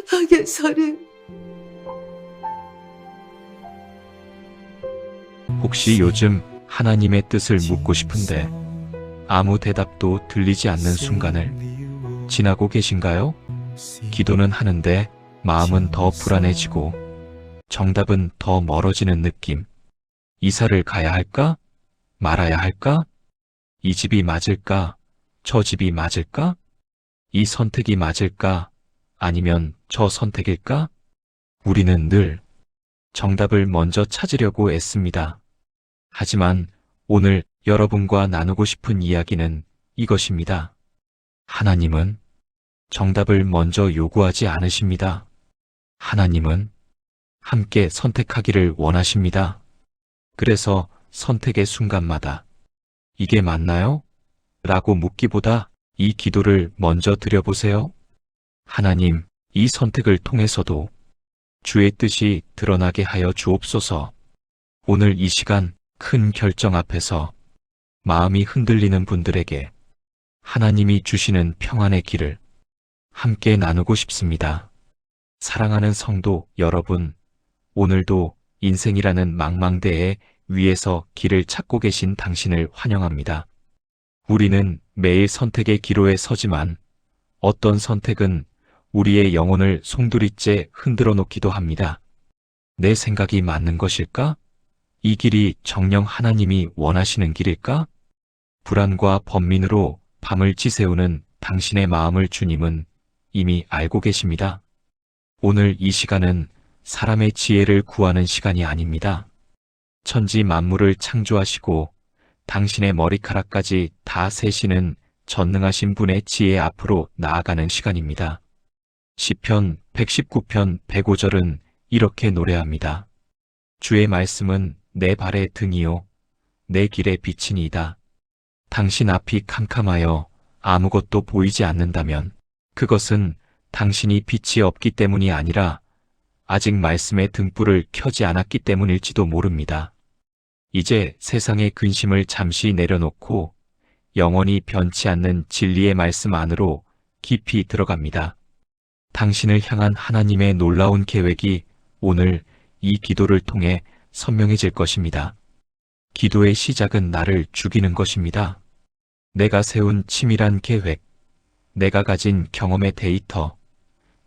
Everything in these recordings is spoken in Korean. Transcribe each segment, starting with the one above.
성경서를 혹시 요즘 하나님의 뜻을 묻고 싶은데 아무 대답도 들리지 않는 순간을 지나고 계신가요? 기도는 하는데 마음은 더 불안해지고 정답은 더 멀어지는 느낌. 이사를 가야 할까? 말아야 할까? 이 집이 맞을까? 저 집이 맞을까? 이 선택이 맞을까? 아니면 저 선택일까? 우리는 늘 정답을 먼저 찾으려고 애씁니다. 하지만 오늘 여러분과 나누고 싶은 이야기는 이것입니다. 하나님은 정답을 먼저 요구하지 않으십니다. 하나님은 함께 선택하기를 원하십니다. 그래서 선택의 순간마다 이게 맞나요? 라고 묻기보다 이 기도를 먼저 드려보세요. 하나님, 이 선택을 통해서도 주의 뜻이 드러나게 하여 주옵소서. 오늘 이 시간 큰 결정 앞에서 마음이 흔들리는 분들에게 하나님이 주시는 평안의 길을 함께 나누고 싶습니다. 사랑하는 성도 여러분, 오늘도 인생이라는 망망대해 위에서 길을 찾고 계신 당신을 환영합니다. 우리는 매일 선택의 기로에 서지만 어떤 선택은 우리의 영혼을 송두리째 흔들어 놓기도 합니다. 내 생각이 맞는 것일까? 이 길이 정녕 하나님이 원하시는 길일까? 불안과 번민으로 밤을 지새우는 당신의 마음을 주님은 이미 알고 계십니다. 오늘 이 시간은 사람의 지혜를 구하는 시간이 아닙니다. 천지 만물을 창조하시고 당신의 머리카락까지 다 세시는 전능하신 분의 지혜 앞으로 나아가는 시간입니다. 시편 119편 105절은 이렇게 노래합니다. 주의 말씀은 내 발의 등이요 내 길의 빛이니이다. 당신 앞이 캄캄하여 아무것도 보이지 않는다면 그것은 당신이 빛이 없기 때문이 아니라 아직 말씀의 등불을 켜지 않았기 때문일지도 모릅니다. 이제 세상의 근심을 잠시 내려놓고 영원히 변치 않는 진리의 말씀 안으로 깊이 들어갑니다. 당신을 향한 하나님의 놀라운 계획이 오늘 이 기도를 통해 선명해질 것입니다. 기도의 시작은 나를 죽이는 것입니다. 내가 세운 치밀한 계획, 내가 가진 경험의 데이터,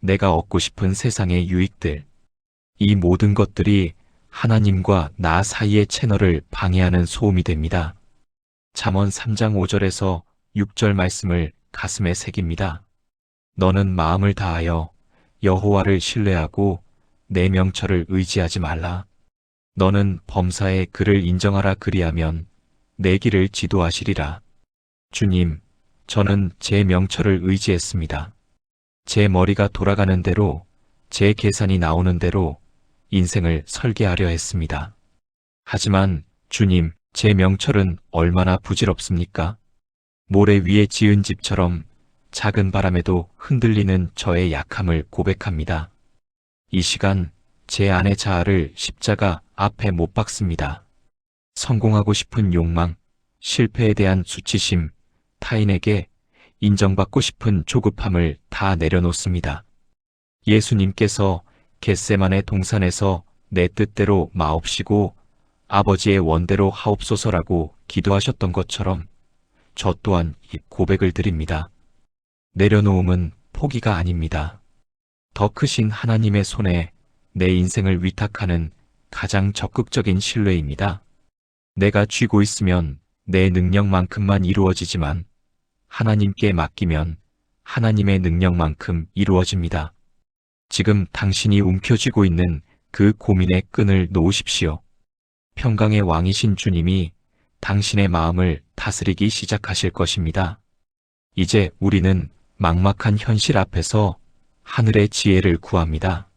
내가 얻고 싶은 세상의 유익들, 이 모든 것들이 하나님과 나 사이의 채널을 방해하는 소음이 됩니다. 잠언 3장 5절에서 6절 말씀을 가슴에 새깁니다. 너는 마음을 다하여 여호와를 신뢰하고 내 명철을 의지하지 말라. 너는 범사에 그를 인정하라 그리하면 내 길을 지도하시리라. 주님, 저는 제 명철을 의지했습니다. 제 머리가 돌아가는 대로, 제 계산이 나오는 대로 인생을 설계하려 했습니다. 하지만 주님, 제 명철은 얼마나 부질없습니까? 모래 위에 지은 집처럼 작은 바람에도 흔들리는 저의 약함을 고백합니다. 이 시간 제 안의 자아를 십자가 앞에 못 박습니다. 성공하고 싶은 욕망, 실패에 대한 수치심, 타인에게 인정받고 싶은 조급함을 다 내려놓습니다. 예수님께서 겟세마네 동산에서 내 뜻대로 마옵시고 아버지의 원대로 하옵소서라고 기도하셨던 것처럼 저 또한 이 고백을 드립니다. 내려놓음은 포기가 아닙니다. 더 크신 하나님의 손에 내 인생을 위탁하는 가장 적극적인 신뢰입니다. 내가 쥐고 있으면 내 능력만큼만 이루어지지만 하나님께 맡기면 하나님의 능력만큼 이루어집니다. 지금 당신이 움켜쥐고 있는 그 고민의 끈을 놓으십시오. 평강의 왕이신 주님이 당신의 마음을 다스리기 시작하실 것입니다. 이제 우리는 막막한 현실 앞에서 하늘의 지혜를 구합니다.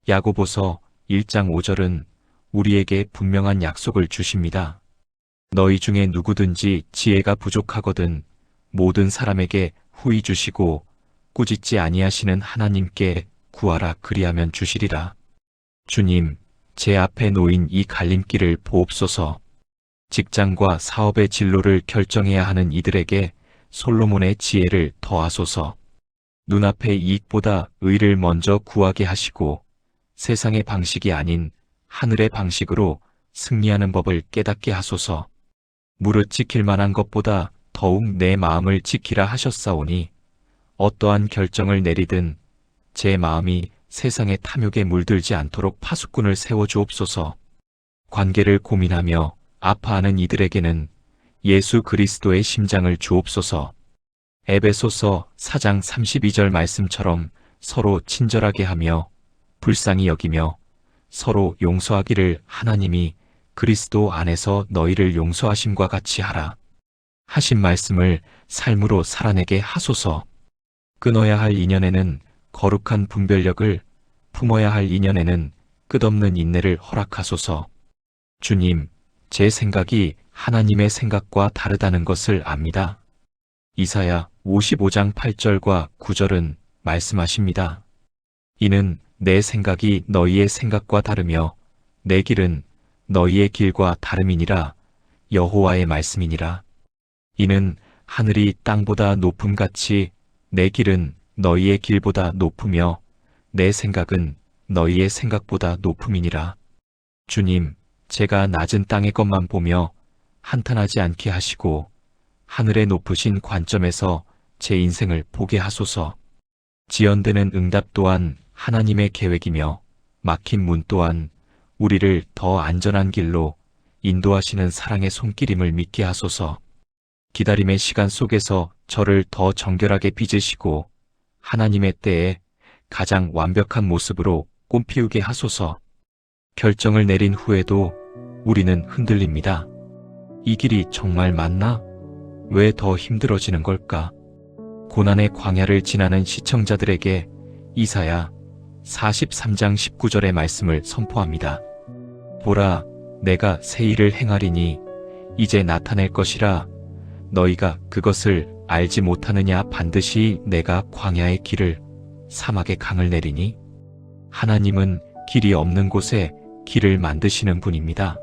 야고보서 1장 5절은 우리에게 분명한 약속을 주십니다. 너희 중에 누구든지 지혜가 부족하거든 모든 사람에게 후히 주시고 꾸짖지 아니하시는 하나님께 구하라 그리하면 주시리라. 주님, 제 앞에 놓인 이 갈림길을 보옵소서. 직장과 사업의 진로를 결정해야 하는 이들에게 솔로몬의 지혜를 더하소서. 눈앞의 이익보다 의를 먼저 구하게 하시고 세상의 방식이 아닌 하늘의 방식으로 승리하는 법을 깨닫게 하소서. 무릇 지킬 만한 것보다 더욱 내 마음을 지키라 하셨사오니 어떠한 결정을 내리든 제 마음이 세상의 탐욕에 물들지 않도록 파수꾼을 세워주옵소서. 관계를 고민하며 아파하는 이들에게는 예수 그리스도의 심장을 주옵소서. 에베소서 4장 32절 말씀처럼 서로 친절하게 하며 불쌍히 여기며 서로 용서하기를 하나님이 그리스도 안에서 너희를 용서하심과 같이 하라 하신 말씀을 삶으로 살아내게 하소서. 끊어야 할 인연에는 거룩한 분별력을, 품어야 할 인연에는 끝없는 인내를 허락하소서. 주님, 제 생각이 하나님의 생각과 다르다는 것을 압니다. 이사야 55장 8절과 9절은 말씀하십니다. 이는 내 생각이 너희의 생각과 다르며 내 길은 너희의 길과 다름이니라. 여호와의 말씀이니라. 이는 하늘이 땅보다 높음같이 내 길은 너희의 길보다 높으며 내 생각은 너희의 생각보다 높음이니라. 주님, 제가 낮은 땅의 것만 보며 한탄하지 않게 하시고 하늘의 높으신 관점에서 제 인생을 보게 하소서. 지연되는 응답 또한 하나님의 계획이며 막힌 문 또한 우리를 더 안전한 길로 인도하시는 사랑의 손길임을 믿게 하소서. 기다림의 시간 속에서 저를 더 정결하게 빚으시고 하나님의 때에 가장 완벽한 모습으로 꽃피우게 하소서. 결정을 내린 후에도 우리는 흔들립니다. 이 길이 정말 맞나? 왜 더 힘들어지는 걸까? 고난의 광야를 지나는 시청자들에게 이사야 43장 19절의 말씀을 선포합니다. 보라, 내가 새 일을 행하리니 이제 나타낼 것이라. 너희가 그것을 알지 못하느냐? 반드시 내가 광야의 길을, 사막의 강을 내리니. 하나님은 길이 없는 곳에 길을 만드시는 분입니다.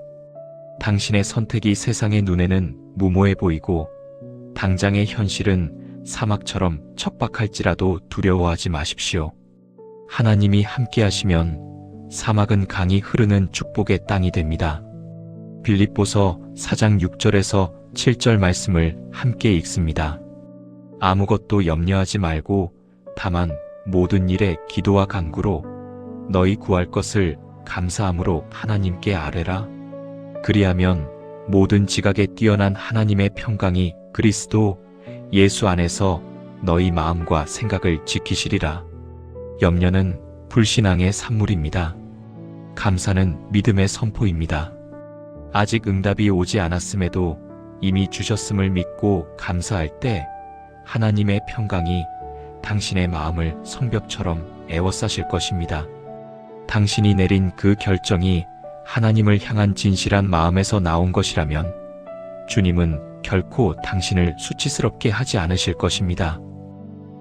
당신의 선택이 세상의 눈에는 무모해 보이고 당장의 현실은 사막처럼 척박할지라도 두려워하지 마십시오. 하나님이 함께 하시면 사막은 강이 흐르는 축복의 땅이 됩니다. 빌립보서 4장 6절에서 7절 말씀을 함께 읽습니다. 아무것도 염려하지 말고 다만 모든 일에 기도와 간구로 너희 구할 것을 감사함으로 하나님께 아뢰라. 그리하면 모든 지각에 뛰어난 하나님의 평강이 그리스도 예수 안에서 너희 마음과 생각을 지키시리라. 염려는 불신앙의 산물입니다. 감사는 믿음의 선포입니다. 아직 응답이 오지 않았음에도 이미 주셨음을 믿고 감사할 때 하나님의 평강이 당신의 마음을 성벽처럼 에워싸실 것입니다. 당신이 내린 그 결정이 하나님을 향한 진실한 마음에서 나온 것이라면 주님은 결코 당신을 수치스럽게 하지 않으실 것입니다.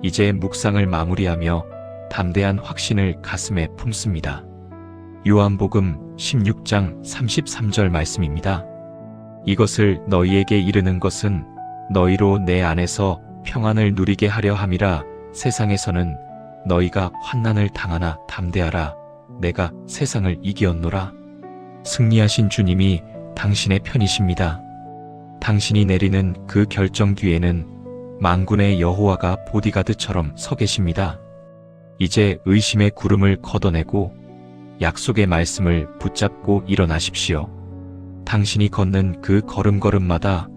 이제 묵상을 마무리하며 담대한 확신을 가슴에 품습니다. 요한복음 16장 33절 말씀입니다. 이것을 너희에게 이르는 것은 너희로 내 안에서 평안을 누리게 하려 함이라. 세상에서는 너희가 환난을 당하나 담대하라. 내가 세상을 이기었노라. 승리하신 주님이 당신의 편이십니다. 당신이 내리는 그 결정 뒤에는 만군의 여호와가 보디가드처럼 서 계십니다. 이제 의심의 구름을 걷어내고 약속의 말씀을 붙잡고 일어나십시오. 당신이 걷는 그 걸음걸음마다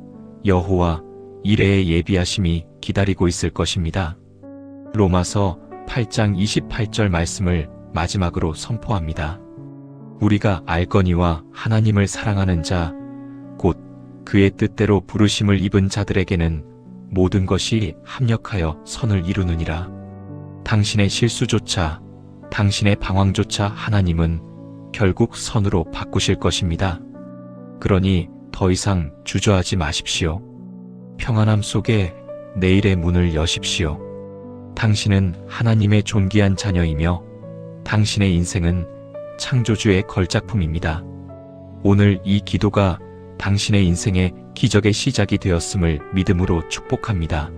여호와 이레의 예비하심이 기다리고 있을 것입니다. 로마서 8장 28절 말씀을 마지막으로 선포합니다. 우리가 알거니와 하나님을 사랑하는 자, 곧 그의 뜻대로 부르심을 입은 자들에게는 모든 것이 합력하여 선을 이루느니라. 당신의 실수조차, 당신의 방황조차 하나님은 결국 선으로 바꾸실 것입니다. 그러니 더 이상 주저하지 마십시오. 평안함 속에 내일의 문을 여십시오. 당신은 하나님의 존귀한 자녀이며 당신의 인생은 창조주의 걸작품입니다. 오늘 이 기도가 당신의 인생의 기적의 시작이 되었음을 믿음으로 축복합니다.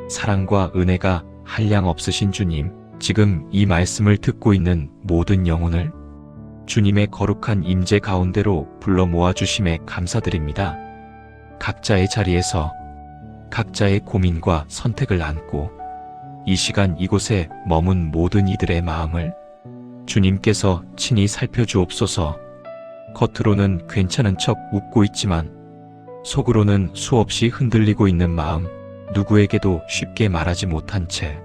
사랑과 은혜가 한량 없으신 주님, 지금 이 말씀을 듣고 있는 모든 영혼을 주님의 거룩한 임재 가운데로 불러 모아주심에 감사드립니다. 각자의 자리에서 각자의 고민과 선택을 안고 이 시간 이곳에 머문 모든 이들의 마음을 주님께서 친히 살펴주옵소서. 겉으로는 괜찮은 척 웃고 있지만 속으로는 수없이 흔들리고 있는 마음, 누구에게도 쉽게 말하지 못한 채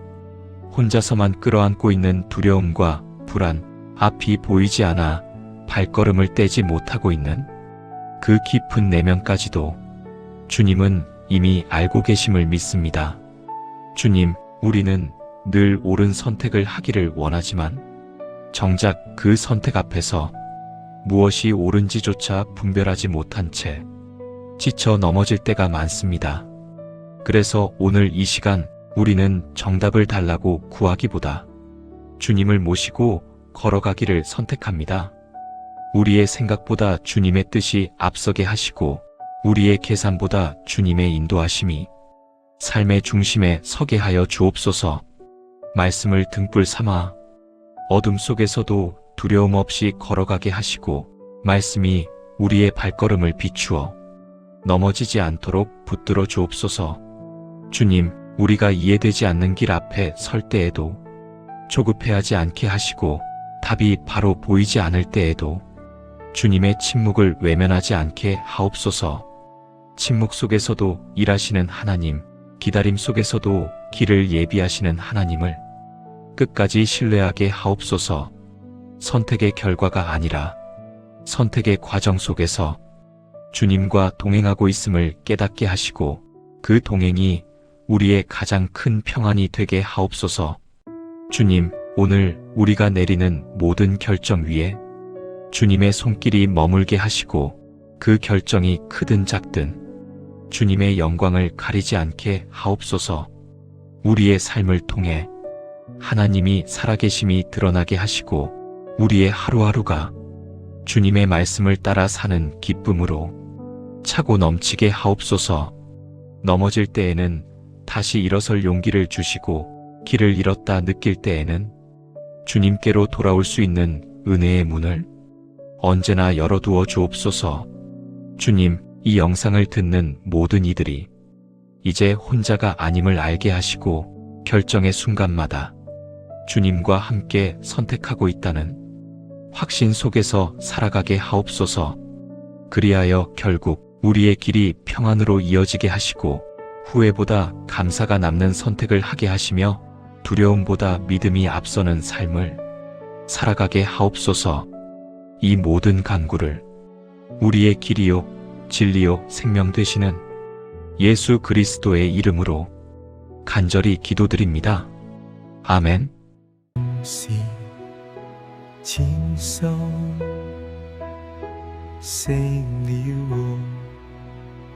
혼자서만 끌어안고 있는 두려움과 불안, 앞이 보이지 않아 발걸음을 떼지 못하고 있는 그 깊은 내면까지도 주님은 이미 알고 계심을 믿습니다. 주님, 우리는 늘 옳은 선택을 하기를 원하지만 정작 그 선택 앞에서 무엇이 옳은지조차 분별하지 못한 채 지쳐 넘어질 때가 많습니다. 그래서 오늘 이 시간 우리는 정답을 달라고 구하기보다 주님을 모시고 걸어가기를 선택합니다. 우리의 생각보다 주님의 뜻이 앞서게 하시고 우리의 계산보다 주님의 인도하심이 삶의 중심에 서게 하여 주옵소서. 말씀을 등불 삼아 어둠 속에서도 두려움 없이 걸어가게 하시고 말씀이 우리의 발걸음을 비추어 넘어지지 않도록 붙들어 주옵소서. 주님, 우리가 이해되지 않는 길 앞에 설 때에도 조급해하지 않게 하시고 답이 바로 보이지 않을 때에도 주님의 침묵을 외면하지 않게 하옵소서. 침묵 속에서도 일하시는 하나님, 기다림 속에서도 길을 예비하시는 하나님을 끝까지 신뢰하게 하옵소서. 선택의 결과가 아니라 선택의 과정 속에서 주님과 동행하고 있음을 깨닫게 하시고 그 동행이 우리의 가장 큰 평안이 되게 하옵소서. 주님, 오늘 우리가 내리는 모든 결정 위에 주님의 손길이 머물게 하시고 그 결정이 크든 작든 주님의 영광을 가리지 않게 하옵소서. 우리의 삶을 통해 하나님이 살아계심이 드러나게 하시고 우리의 하루하루가 주님의 말씀을 따라 사는 기쁨으로 차고 넘치게 하옵소서. 넘어질 때에는 다시 일어설 용기를 주시고 길을 잃었다 느낄 때에는 주님께로 돌아올 수 있는 은혜의 문을 언제나 열어두어 주옵소서. 주님, 이 영상을 듣는 모든 이들이 이제 혼자가 아님을 알게 하시고 결정의 순간마다 주님과 함께 선택하고 있다는 확신 속에서 살아가게 하옵소서. 그리하여 결국 우리의 길이 평안으로 이어지게 하시고 후회보다 감사가 남는 선택을 하게 하시며 두려움보다 믿음이 앞서는 삶을 살아가게 하옵소서. 이 모든 간구를 우리의 길이요 진리요 생명 되시는 예수 그리스도의 이름으로 간절히 기도드립니다. 아멘. 是前生勝了